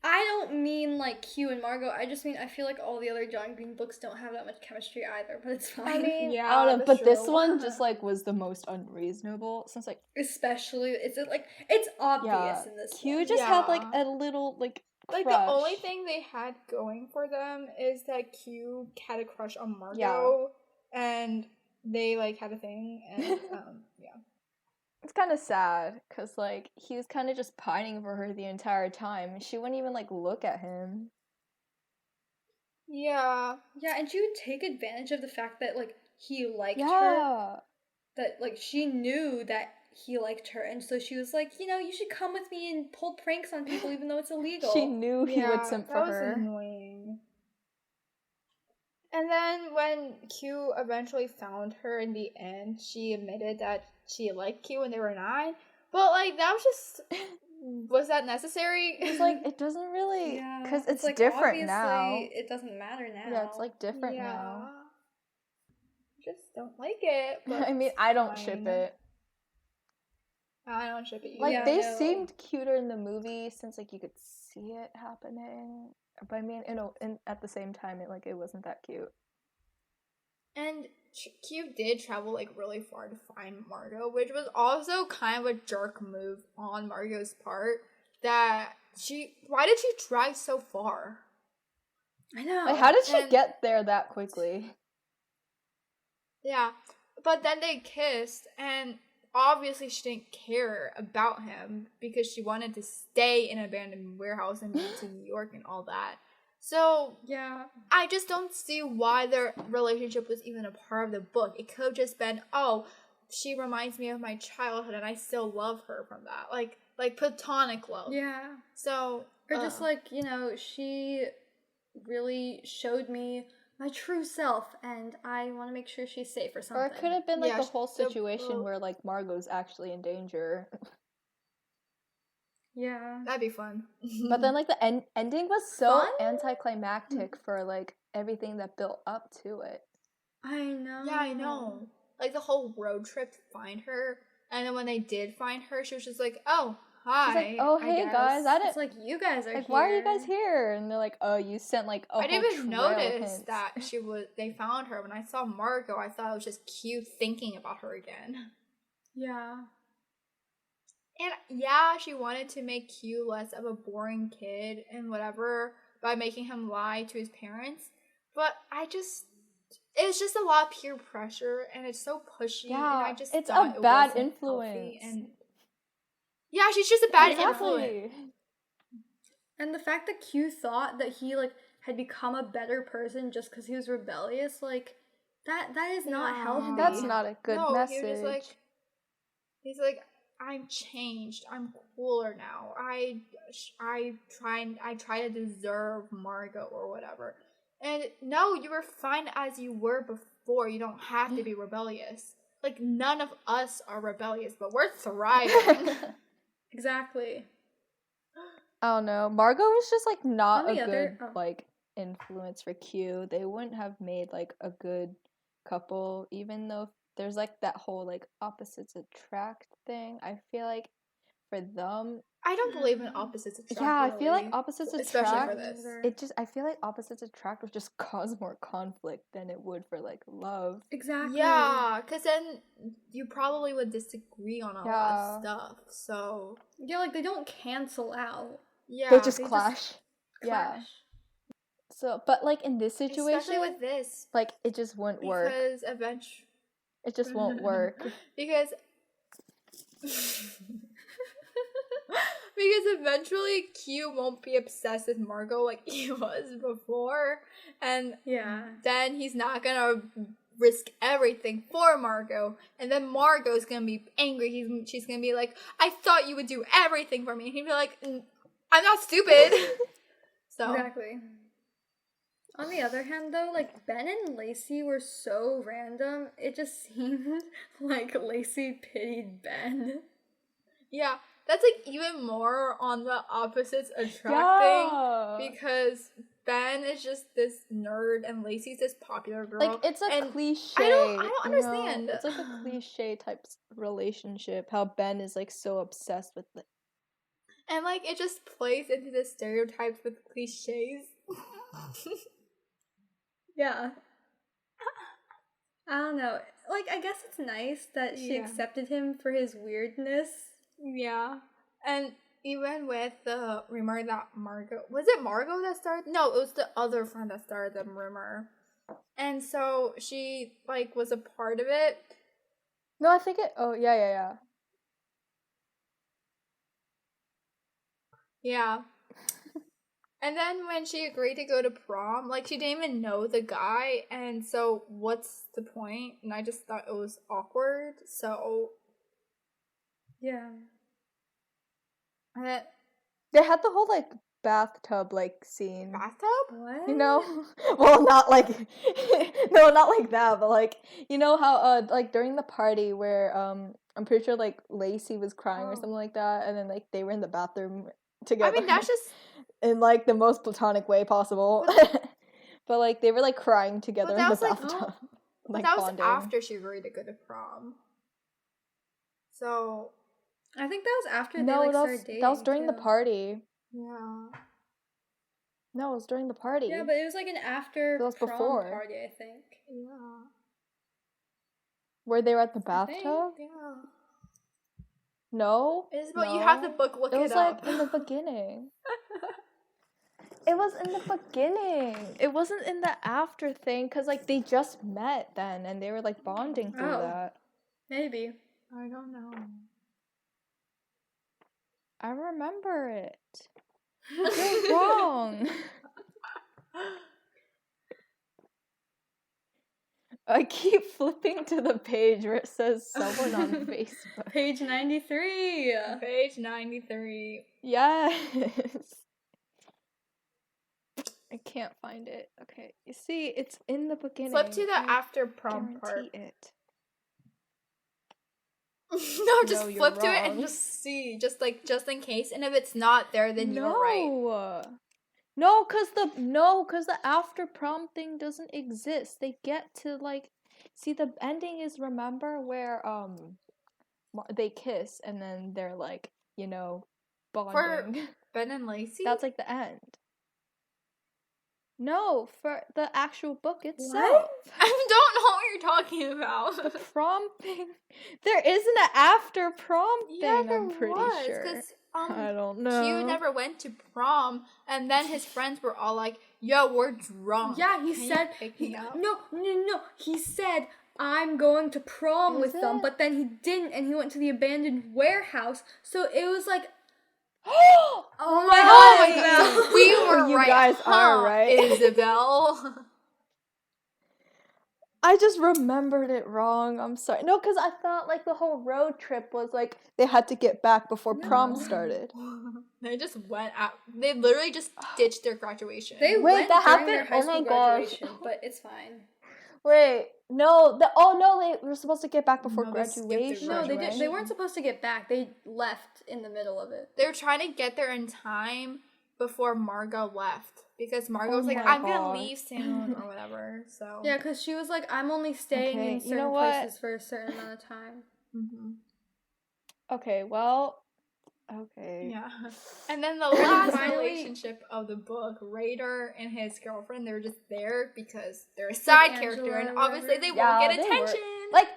I don't mean like Q and Margot. I just mean I feel like all the other John Green books don't have that much chemistry either, but it's fine. I mean, Yeah, I don't know, that's but this true. one just like was the most unreasonable since like especially it's like it's obvious in this Q one. just had like Yeah. a little like Like, crush. the only thing they had going for them is that Q had a crush on Margot. Yeah. And they, like, had a thing. And, yeah. It's kind of sad because like he was kind of just pining for her the entire time. She wouldn't even like look at him. Yeah. Yeah, and she would take advantage of the fact that like he liked her. Yeah. That like she knew that he liked her, and so she was like, you should come with me and pull pranks on people even though it's illegal. She knew he would simp for that was her. annoying. And then when Q eventually found her in the end, she admitted that she liked Q when they were 9. But, like, that was just... was that necessary? It's like it doesn't really Yeah, because it's like, different now. obviously, it doesn't matter now. Yeah, it's like different now. Just don't like it. But I mean, it's I don't ship fine. it. I don't ship it either. Like Yeah, they no. seemed cuter in the movie since like you could see it happening. But I mean, at the same time, it wasn't that cute. And Q did travel like really far to find Margot, which was also kind of a jerk move on Margot's part. Why did she drive so far? I know. Like, how did she and- get there that quickly? Yeah, but then they kissed, and obviously she didn't care about him because she wanted to stay in an abandoned warehouse and move to New York and all that. So Yeah. I just don't see why their relationship was even a part of the book. It could have just been, oh, she reminds me of my childhood and I still love her from that. Like platonic love. Yeah. So Or just like, she really showed me my true self and I want to make sure she's safe or something. Or it could have been like Yeah, the whole so- situation where like Margot's actually in danger. Yeah. that'd be fun. But then like the ending was so Fun? anticlimactic for like everything that built up to it. I know. Yeah, I know. Like the whole road trip to find her, and then when they did find her, she was just like, "Oh, hi." She's like, "Oh, I hey guess." guys, I It's didn't like you guys are like here. why are you guys here?" And they're like, "Oh, you sent like a I whole didn't even trail of notice hints." that they found her. When I saw Margot, I thought it was just cute thinking about her again. Yeah. And yeah, she wanted to make Q less of a boring kid and whatever by making him lie to his parents. But it's just a lot of peer pressure and it's so pushy. And I just it's thought a it bad wasn't influence. healthy. And yeah, she's just a bad influence. Exactly. And the fact that Q thought that he like had become a better person just because he was rebellious, like that is not Yeah. healthy. That's not a good No, message. he was just he's like, I'm changed. I'm cooler now. I try to deserve Margot or whatever. And no, you were fine as you were before. You don't have to be rebellious. Like none of us are rebellious, but we're thriving. Exactly. I don't know. Margot was just like not On the a other- good like influence for Q. They wouldn't have made like a good couple, even though there's like that whole like opposites attract thing. I feel like for them, I don't believe in opposites attract. yeah, I feel like really. opposites Especially attract. for this. I feel like opposites attract would just cause more conflict than it would for like love. Exactly. Yeah, because then you probably would disagree on a lot Yeah. of stuff. So Yeah, like they don't cancel out. yeah, They just they just clash. Yeah. Clash. So, but like in this situation, especially with this, like it just wouldn't work. because eventually, It just won't work. because eventually Q won't be obsessed with Margot like he was before, and Yeah. then he's not gonna risk everything for Margot, and then Margot's gonna be angry. She's gonna be like, I thought you would do everything for me, and he'd be like, I'm not stupid. So Exactly. On the other hand, though, like Ben and Lacey were so random. It just seemed like Lacey pitied Ben. yeah, that's like even more on the opposites attracting, Yeah. because Ben is just this nerd and Lacey's this popular girl. Like it's a and cliche. I don't you know? understand. It's like a cliche type relationship. How Ben is like so obsessed with it. And like it just plays into the stereotypes with cliches. Yeah. I don't know. Like, I guess it's nice that she Yeah. accepted him for his weirdness. Yeah. And even with the rumor that Margot, was it Margot that started? No, it was the other friend that started the rumor. And so she like was a part of it. No, I think it. Oh yeah. Yeah. And then when she agreed to go to prom, like she didn't even know the guy, and so what's the point? And I just thought it was awkward. So Yeah. and then They had the whole like bathtub like scene. bathtub? What? You know? Well, not like no, not like that, but like you know how like during the party where I'm pretty sure like Lacey was crying or Oh. something like that, and then like they were in the bathroom together. I mean, that's just. in like the most platonic way possible. But like they were like crying together in that the was, like, bathtub. But like that was bonding. after she agreed to go to prom. So I think that was after they No, like that started was dating. that was during the too. party. yeah. No, it was during the party. Yeah, but it was like an after That was prom before. party, I think. Yeah. Where they were at the I think, bathtub? Yeah. No. Isabel, you have the No. book, look It was up. like in the beginning. It was in the beginning. It wasn't in the after thing because like they just met then and they were like bonding through Oh. that. Maybe. I don't know. I remember it. You're wrong. I keep flipping to the page where it says someone on Facebook. Page 93. Page 93. Yes. I can't find it. Okay. You see, it's in the beginning. Flip to the I after prom part. guarantee it. No, just No, you're flip to it and wrong. just see, just in case. And if it's not there, then you're right. No, cause the after prom thing doesn't exist. They get to like, see the ending is remember where they kiss and then they're like bonding. Ben and Lacey. That's like the end. No, for the actual book itself. I don't know what you're talking about? The prom thing. There isn't an after prom thing, Yeah, there I'm pretty was, sure. 'cause, I don't know. Q never went to prom, and then his friends were all like, "Yo, we're drunk." Yeah, he Can you said pick me up? No. He said I'm going to prom Is with them, it? but then he didn't, and he went to the abandoned warehouse. So it was like, Oh oh my my god, we were You right. guys are right. Isabel. I just remembered it wrong. I'm sorry. No, because I thought like the whole road trip was like they had to get back before prom started. They just went out. They literally just ditched their graduation. They Wait, went that during their happened? high Oh school my gosh. graduation, but it's fine. Wait, no. They were supposed to get back before No, they skipped their graduation. No, they graduation. did. They weren't supposed to get back. They left in the middle of it. They were trying to get there in time before Margot left, because Margot Oh was like, my "I'm gosh. gonna leave soon" or whatever. So Yeah, because she was like, I'm only staying Okay, in you certain know what? places for a certain amount of time. Mhm. Okay, well, okay. Yeah. And then the last Finally- relationship of the book, Raider and his girlfriend, they're just there because they're a side Angela character, and or obviously whatever. they won't get they were- attention. Like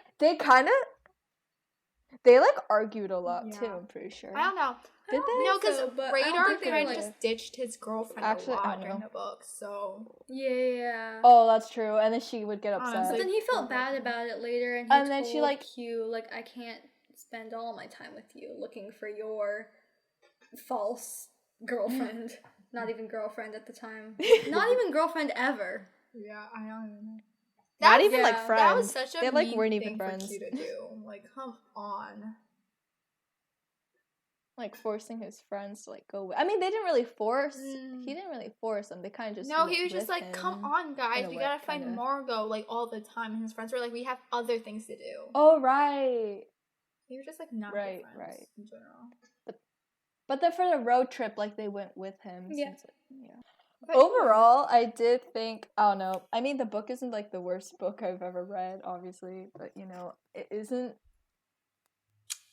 they like argued a lot too. Yeah. I'm pretty sure. I don't know. Did they? No, because so, but I don't Raider think they kind were, of like- just ditched his girlfriend Actually, a I lot don't during know. the book, so Yeah. Oh, that's true. And then she would get Honestly. upset. But then he felt bad about it later, and he And then told she, like- Q, like, I can't spend all my time with you looking for your false girlfriend. Not even girlfriend at the time. Not even girlfriend ever. yeah, I don't even know. Not That- even like yeah, friends. That was such a They like mean weren't thing even friends. for Q to do. Like, come on. Like forcing his friends to like go. I mean, they didn't really force. Mm. He didn't really force them. They kind of just. No, went he was just with like, "Come him. on, guys, in a we way, gotta find kinda. Margot like all the time." And his friends were like, "We have other things to do." Oh right. They were just like not Right, good friends right. in general. But then for the road trip, like they went with him. Yeah. Since yeah. But Overall, I did think. I don't know. I mean, the book isn't like the worst book I've ever read, obviously, but you know, it isn't.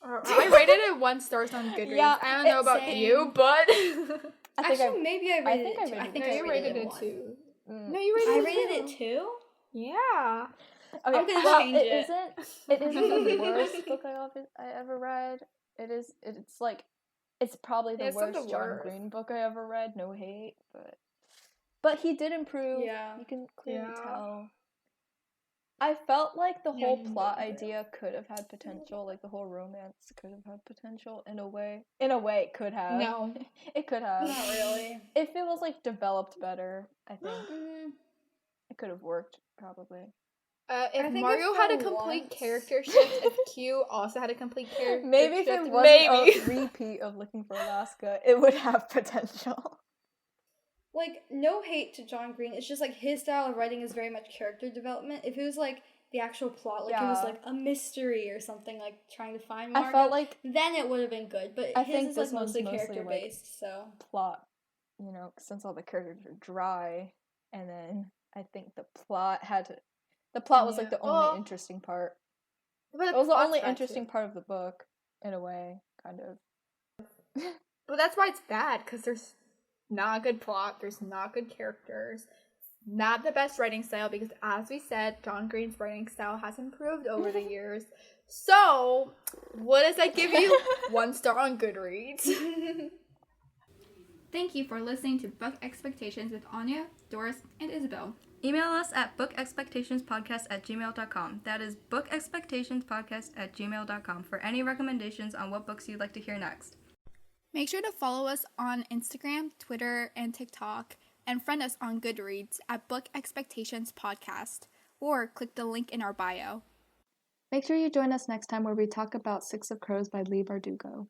I rated it 1 star on Goodreads. Yeah, I don't know about same. you, but I think Actually, maybe I rated think it I two. I rated think no, I you rated rated it it one. too. Mm. No, you rated I it rated too. it two? Yeah. Okay, I'm gonna well, change it. It isn't the worst book I ever read. It's like it's probably the It's not the worst John worst. Green book I ever read. No hate, but he did improve. Yeah. You can clearly Yeah. tell. I felt like the Yeah, whole you can plot really tell. idea could have had potential. Like the whole romance could have had potential in a way. In a way, it could have. No. It could have. Not really. If it was like developed better, I think Mm, it could have worked probably. If think Mario if had a for complete once- character shift, if Q also had a complete character Maybe if shift, it wasn't maybe. a repeat of Looking for Alaska, it would have potential. like, no hate to John Green. It's just like his style of writing is very much character development. If it was like the actual plot, like it was Yeah. like a mystery or something, like trying to find Margot, I felt like then it would have been good. But I his think is like this one's mostly mostly, character like, based, so plot, you know, since all the characters are dry, and then I think the plot was like Yeah. the only Well, interesting part. But It was the plot's only bad, interesting too. part of the book, in a way, kind of. But that's why it's bad, because there's not a good plot, there's not good characters, not the best writing style, because as we said, John Green's writing style has improved over the years. So, what does that give you? 1 star on Goodreads. Thank you for listening to Book Expectations with Anya, Doris, and Isabel. Email us at bookexpectationspodcast@gmail.com. That is bookexpectationspodcast@gmail.com for any recommendations on what books you'd like to hear next. Make sure to follow us on Instagram, Twitter, and TikTok, and friend us on Goodreads at Book Expectations Podcast, or click the link in our bio. Make sure you join us next time where we talk about Six of Crows by Leigh Bardugo.